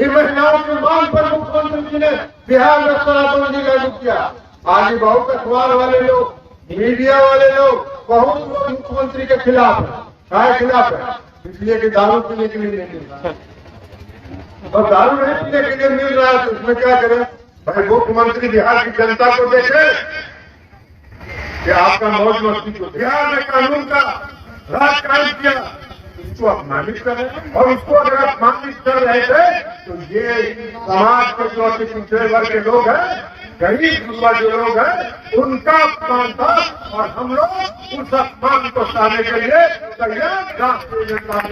इन महिलाओं की मांग पर मुख्यमंत्री जी ने बिहार में शराबबंदी लागू किया। आज बहुत अखबार वाले लोग, मीडिया वाले लोग, बहुत लोग मुख्यमंत्री के खिलाफ है। क्या खिलाफ है? इसलिए कि दारू पीने के लिए नहीं मिल रहा, और दारू नहीं पीने के लिए मिल रहा है तो उसमें क्या करें? भाई मुख्यमंत्री बिहार की जनता को देखे कि आपका मौज मस्ती को बिहार में कानून का राज कायम किया, उसको अपमानित कर रहे हैं। और उसको अगर अपमानित कर रहे थे तो ये समाज के जो अति पिछड़े वर्ग के लोग हैं, गरीब गुरबा जो लोग हैं, उनका अपमान था। और हम लोग उस अपमान को सहने के लिए तैयार राष्ट्रीय जनता से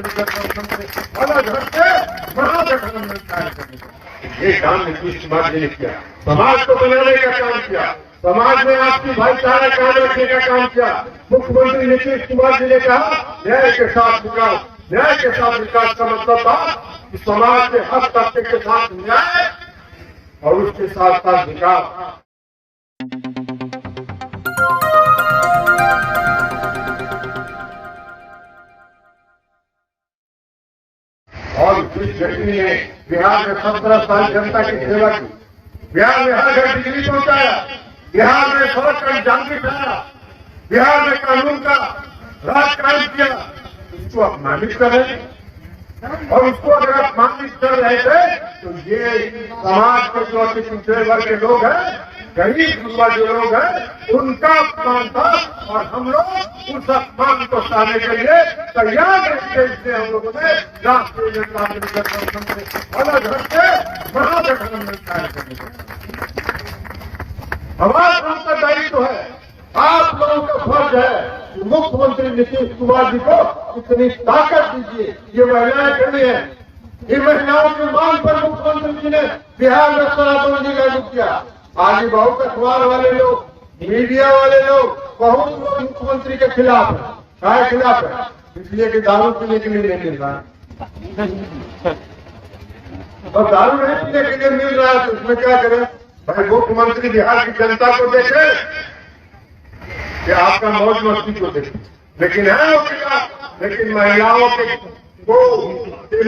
अलग हट के महागठबंधन कार्य करने। ये काम नीतीश कुमार जी ने किया, समाज को बनाने का काम किया, समाज में आपकी भाईचारा कायम रखने का काम किया। मुख्यमंत्री नीतीश कुमार जी ने कहा न्याय के साथ विकास। न्याय के साथ विकास का मतलब था कि समाज के हर तबके के साथ न्याय और उसके साथ साथ विकास। और जिस व्यक्ति ने बिहार में 17 साल जनता की सेवा की, बिहार में हर घर बिजली पहुंचाया, बिहार में सड़क का जाम बिठाया, बिहार में कानून का राज कायम किया, उसको अपमानित कर रहे हैं। और उसको अगर अपमानित कर रहे थे तो ये समाज के जो अति पिछड़े वर्ग के लोग हैं, गरीब गुरबा जो लोग हैं, उनका अपमान था। और हम लोग उस अपमान को सहने के लिए तैयार रहते। इसलिए हम लोगों ने राष्ट्रीय जनता से अलग हट के महागठबंधन कार्य करने। हमारा उनका दायित्व है, आप लोगों का फर्ज है कि मुख्यमंत्री नीतीश कुमार जी को इतनी ताकत दीजिए। ये महिलाएं खड़ी है, इन महिलाओं की मांग पर मुख्यमंत्री जी ने बिहार में शराबबंदी लागू किया। आज बहुत अखबार वाले लोग, मीडिया वाले लोग, बहुत लोग मुख्यमंत्री के खिलाफ है। क्या खिलाफ है? इसलिए कि दारू पीने के लिए नहीं मिल रहा है, और दारू नहीं पीने के लिए मिल रहा है तो उसमें क्या करें? भाई मुख्यमंत्री बिहार की जनता को देखे कि आपका मौज मस्ती को देखे। लेकिन है वो खिलाफ, लेकिन महिलाओं के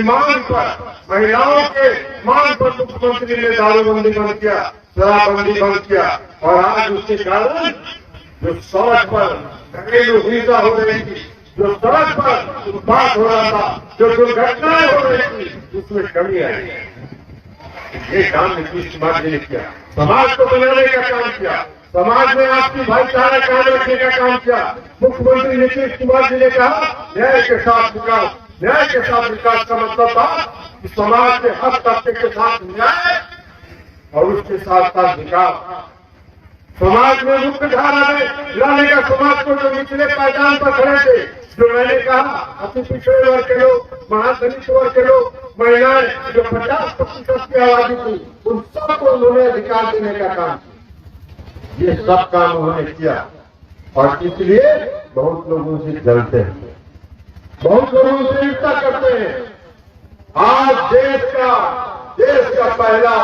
मांग पर, महिलाओं के मांग पर मुख्यमंत्री ने दारूबंदी बंद किया, शराबबंदी बंद किया। और आज उसके कारण जो सड़क पर घरेलू हिंसा हो रही थी, जो सड़क पर उत्पात हो रहा था, जो दुर्घटनाएं हो रही थी, उसमें कमी आई। ये काम नीतीश कुमार जी ने किया, समाज को बनाने का काम किया, समाज में आपकी भाईचारा कायम रखने का काम किया। मुख्यमंत्री नीतीश कुमार जी ने कहा न्याय के साथ विकास। न्याय के साथ विकास का मतलब था कि समाज के हर तबके के साथ न्याय और उसके साथ साथ विकास। समाज में मुख्य धारा में लाने का, समाज को जो निचले पहचान पर खड़े थे, जो मैंने कहा अति पिछड़े वर्ग के लोग, महादलित वर्ग के लोग, महिलाएं जो 50% की आबादी थी, उन सबको उन्होंने अधिकार देने का काम किया। ये सब काम उन्होंने किया और इसलिए बहुत लोग उनसे जलते हैं, बहुत लोग उनसे ईर्ष्या करते हैं। आज देश का पहला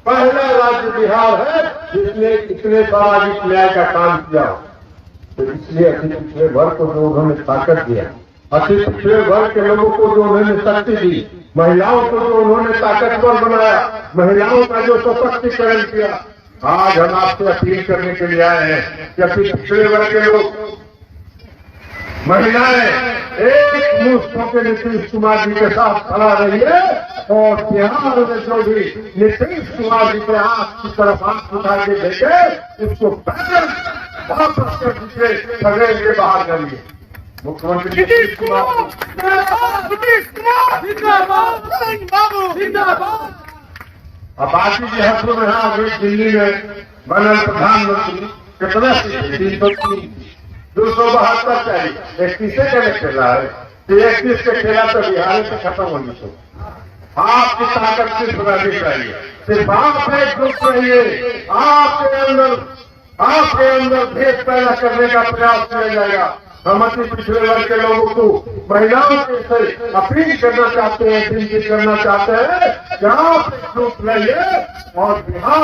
राज्य बिहार है जिसने इतने सामाजिक न्याय का काम किया। तो इसलिए अति पिछड़े वर्ग को जो उन्होंने ताकत दिया, अति पिछड़े वर्ग के लोगों को जो उन्होंने शक्ति दी, महिलाओं को जो उन्होंने ताकतवर बनाया, महिलाओं का जो सशक्तिकरण किया, आज हम आपसे अपील करने के लिए आए हैं कि अति पिछड़े वर्ग के लोग, महिलाएं एक मुश्त होकर नीतीश कुमार जी के साथ खड़ा रहिए। और बिहार में जो भी नीतीश कुमार जी के हाथ की तरफ हाथ उठा के देखे, उसको पैदल वापस कर दीजिए, खगेल के बाहर करिए। मुख्यमंत्री नीतीश कुमार जिंदाबाद। अब बाकी जो हफ्तों में यहाँ दिल्ली में बनल प्रधानमंत्री कितना 272 चाहिए, 31 के खेल रहा है, तो 31 के खेला तो बिहार से खत्म होनी चाहिए। आपकी ताकत सिर्फ रहनी चाहिए, सिर्फ आप एकजुट चाहिए। आपके अंदर भेद पैदा करने का प्रयास किया जाएगा। हम अति पिछड़े वर्ग के लोगों को, महिलाओं से अपील करना चाहते हैं, विनती करना चाहते हैं कि आप एकजुट रहिए और बिहार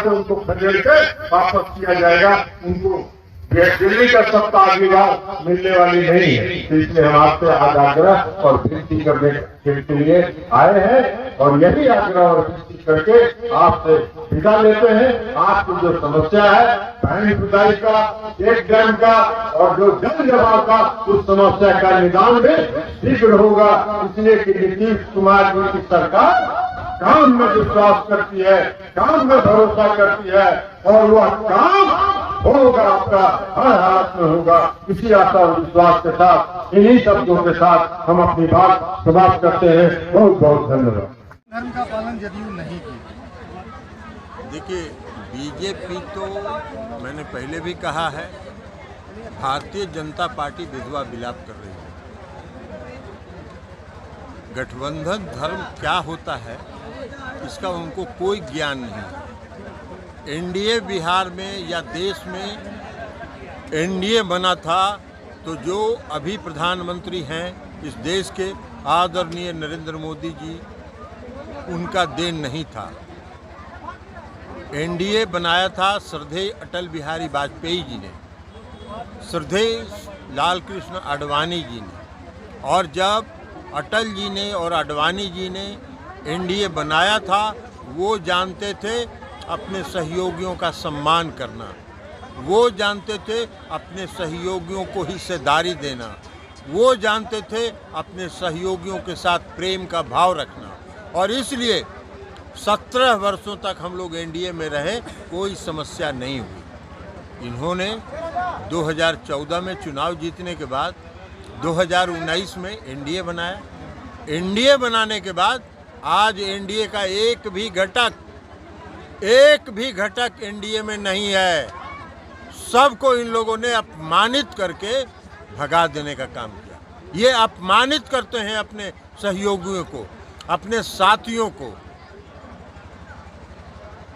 से उनको खदेड़ के वापस किया जाएगा। उनको दिल्ली का सत्ता अगली बार मिलने वाली नहीं है। तो इसलिए हम आपसे आग्रह और विनती करने के लिए आए हैं और यही आग्रह और विनती करके आपसे विदा लेते हैं। आपकी जो समस्या है बहन खुदाई का, एक डैम का और जो जल जमाव का, उस समस्या का निदान भी शीघ्र होगा, इसलिए कि नीतीश कुमार जी की सरकार काम में विश्वास करती है, काम में भरोसा करती है और वह काम होगा, आपका हर हालत में होगा। इसी आशा और विश्वास के साथ, इन्हीं शब्दों के साथ हम अपनी बात समाप्त करते हैं। बहुत बहुत धन्यवाद। धर्म का पालन जदयू नहीं की। देखिए, बीजेपी तो मैंने पहले भी कहा है, भारतीय जनता पार्टी विधवा विलाप कर रही है। गठबंधन धर्म क्या होता है इसका उनको कोई ज्ञान नहीं है। एनडीए बिहार में या देश में एनडीए बना था तो जो अभी प्रधानमंत्री हैं इस देश के आदरणीय नरेंद्र मोदी जी, उनका देन नहीं था। एनडीए बनाया था श्रद्धेय अटल बिहारी वाजपेयी जी ने, श्रद्धेय लाल कृष्ण आडवाणी जी ने, और जब अटल जी ने और आडवाणी जी ने एनडीए बनाया था, वो जानते थे अपने सहयोगियों का सम्मान करना, वो जानते थे अपने सहयोगियों को हिस्सेदारी देना, वो जानते थे अपने सहयोगियों के साथ प्रेम का भाव रखना, और इसलिए 17 वर्षों तक हम लोग एनडीए में रहे, कोई समस्या नहीं हुई। इन्होंने 2014 में चुनाव जीतने के बाद 2019 में एनडीए बनाया। एनडीए बनाने के बाद आज एनडीए का एक भी घटक एनडीए में नहीं है। सबको इन लोगों ने अपमानित करके भगा देने का काम किया। ये अपमानित करते हैं अपने सहयोगियों को, अपने साथियों को।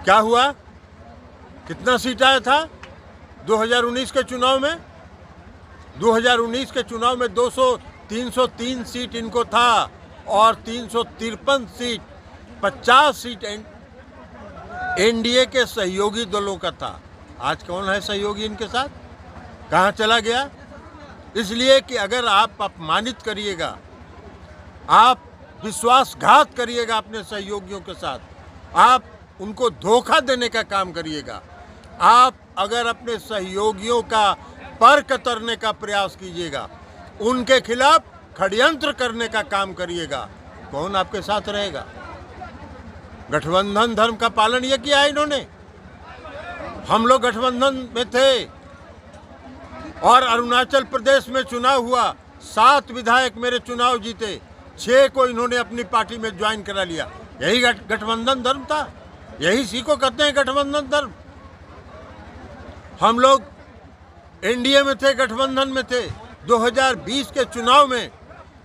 क्या हुआ? कितना सीट आया था 2019 के चुनाव में? 2019 के चुनाव में 303 सीट इनको था और 353 सीट, 50 सीट एनडीए के सहयोगी दलों का था। आज कौन है सहयोगी इनके साथ? कहाँ चला गया? इसलिए कि अगर आप अपमानित करिएगा, आप विश्वासघात करिएगा अपने सहयोगियों के साथ, आप उनको धोखा देने का काम करिएगा, आप अगर अपने सहयोगियों का पर कतरने का प्रयास कीजिएगा, उनके खिलाफ षड्यंत्र करने का काम करिएगा, कौन आपके साथ रहेगा? गठबंधन धर्म का पालन ये किया है इन्होंने। हम लोग गठबंधन में थे और अरुणाचल प्रदेश में चुनाव हुआ, 7 विधायक मेरे चुनाव जीते, 6 को इन्होंने अपनी पार्टी में ज्वाइन करा लिया। यही गठबंधन धर्म था, यही इसी को कहते हैं गठबंधन धर्म। हम लोग एनडीए में थे, गठबंधन में थे। 2020 के चुनाव में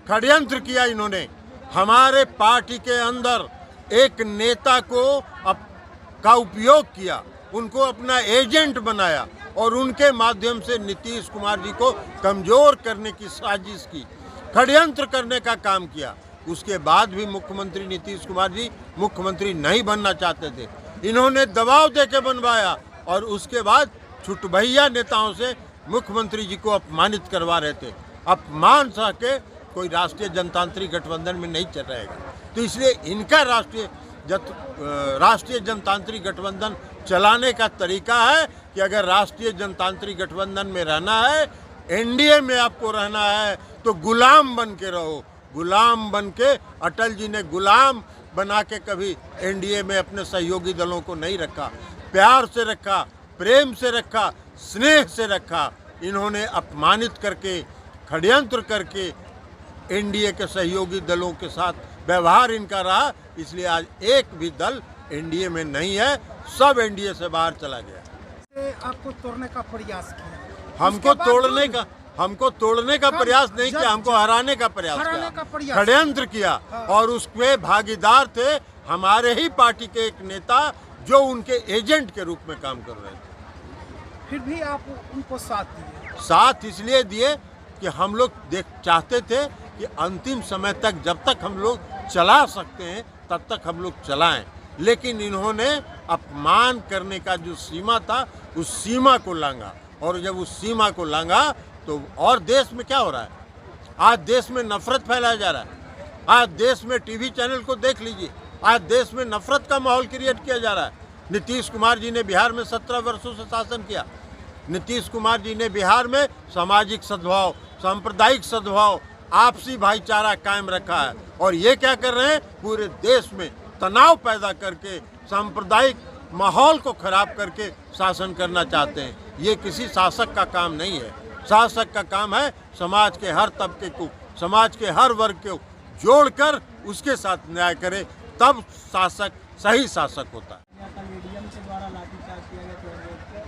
षड्यंत्र किया इन्होंने, हमारे पार्टी के अंदर एक नेता का उपयोग किया, उनको अपना एजेंट बनाया और उनके माध्यम से नीतीश कुमार जी को कमजोर करने की साजिश की, षड्यंत्र करने का काम किया। उसके बाद भी मुख्यमंत्री नीतीश कुमार जी मुख्यमंत्री नहीं बनना चाहते थे, इन्होंने दबाव देके बनवाया और उसके बाद छुटभैया नेताओं से मुख्यमंत्री जी को अपमानित करवा रहे थे। अपमान सह के कोई राष्ट्रीय जनतांत्रिक गठबंधन में नहीं चल रहेगा। तो इसलिए इनका राष्ट्रीय जनतांत्रिक गठबंधन चलाने का तरीका है कि अगर राष्ट्रीय जनतांत्रिक गठबंधन में रहना है, एनडीए में आपको रहना है, तो गुलाम बन के रहो। गुलाम बन के, अटल जी ने गुलाम बना के कभी एनडीए में अपने सहयोगी दलों को नहीं रखा, प्यार से रखा, प्रेम से रखा, स्नेह से रखा। इन्होंने अपमानित करके, षड्यंत्र करके एनडीए के सहयोगी दलों के साथ व्यवहार इनका रहा, इसलिए आज एक भी दल एनडीए में नहीं है, सब एनडीए से बाहर चला गया। आपको तोड़ने का प्रयास किया, हमको तोड़ने का प्रयास नहीं किया, हमको हराने का प्रयास किया, षड्यंत्र किया। और उसमें भागीदार थे हमारे ही पार्टी के एक नेता जो उनके एजेंट के रूप में काम कर रहे थे। फिर भी आप उनको साथ दिए? साथ इसलिए दिए कि हम लोग चाहते थे कि अंतिम समय तक जब तक हम लोग चला सकते हैं तब तक हम लोग चलाएं, लेकिन इन्होंने अपमान करने का जो सीमा था उस सीमा को लांघा, और जब उस सीमा को लांघा तो और देश में क्या हो रहा है? आज देश में नफरत फैलाया जा रहा है, आज देश में टीवी चैनल को देख लीजिए, आज देश में नफरत का माहौल क्रिएट किया जा रहा है। नीतीश कुमार जी ने बिहार में 17 वर्षों से शासन किया। नीतीश कुमार जी ने बिहार में सामाजिक सद्भाव, सांप्रदायिक सद्भाव, आपसी भाईचारा कायम रखा है। और ये क्या कर रहे हैं, पूरे देश में तनाव पैदा करके सांप्रदायिक माहौल को खराब करके शासन करना चाहते हैं। ये किसी शासक का काम नहीं है। शासक का काम है समाज के हर तबके को, समाज के हर वर्ग को जोड़कर उसके साथ न्याय करे, तब शासक सही शासक होता है।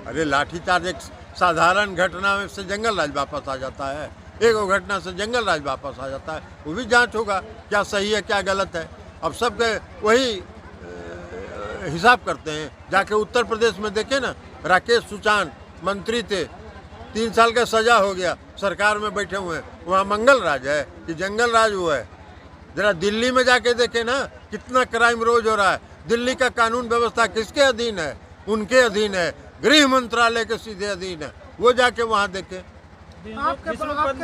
अरे लाठीचार्ज एक साधारण घटना में से जंगल राज वापस आ जाता है, एक घटना से जंगल राज वापस आ जाता है। वो भी जांच होगा क्या सही है क्या गलत है। अब सब वही हिसाब करते हैं। जाके उत्तर प्रदेश में देखे ना, राकेश सुचान मंत्री थे, 3 साल का सजा हो गया, सरकार में बैठे हुए हैं। वहाँ मंगल राज है कि जंगल राज वो है? जरा दिल्ली में जाके देखे ना, कितना क्राइम रोज हो रहा है। दिल्ली का कानून व्यवस्था किसके अधीन है? उनके अधीन है, गृह मंत्रालय के सीधे अधीन है। वो जाके वहाँ देखे। आपके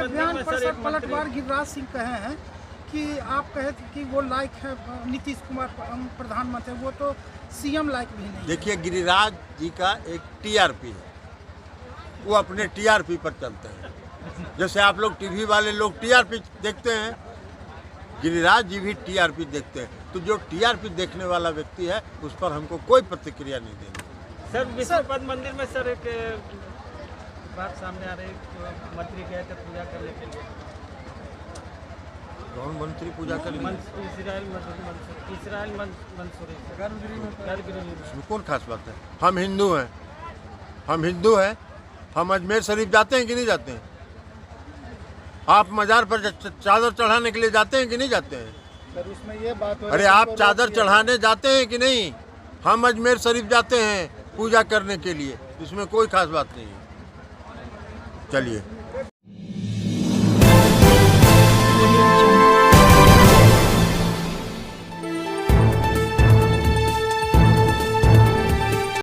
बयान पर सर पलटवार गिरिराज सिंह कहे हैं कि आप कहे थे कि वो लायक है नीतीश कुमार प्रधानमंत्री, वो तो सीएम लायक भी नहीं। देखिए, गिरिराज जी का एक टीआरपी है, वो अपने टीआरपी पर चलते हैं। जैसे आप लोग टीवी वाले लोग टीआरपी देखते हैं, गिरिराज जी भी टीआरपी देखते हैं। तो जो टीआरपी देखने वाला व्यक्ति है, उस पर हमको कोई प्रतिक्रिया नहीं देनी। सर, विश्वपद मंदिर में सर एक बात सामने आ रही है, मंत्री गए थे पूजा करने के लिए। कौन मंत्री पूजा कर लिए? इसराइल मंसूरी इसमें कौन खास बात है? हम हिंदू हैं, हम हिंदू हैं। हम अजमेर शरीफ जाते हैं कि नहीं जाते हैं? आप मजार पर चादर चढ़ाने के लिए जाते हैं कि नहीं जाते हैं? सर उसमें ये बात, अरे आप चादर चढ़ाने जाते हैं कि नहीं? हम अजमेर शरीफ जाते हैं पूजा करने के लिए, इसमें कोई खास बात नहीं है। चलिए।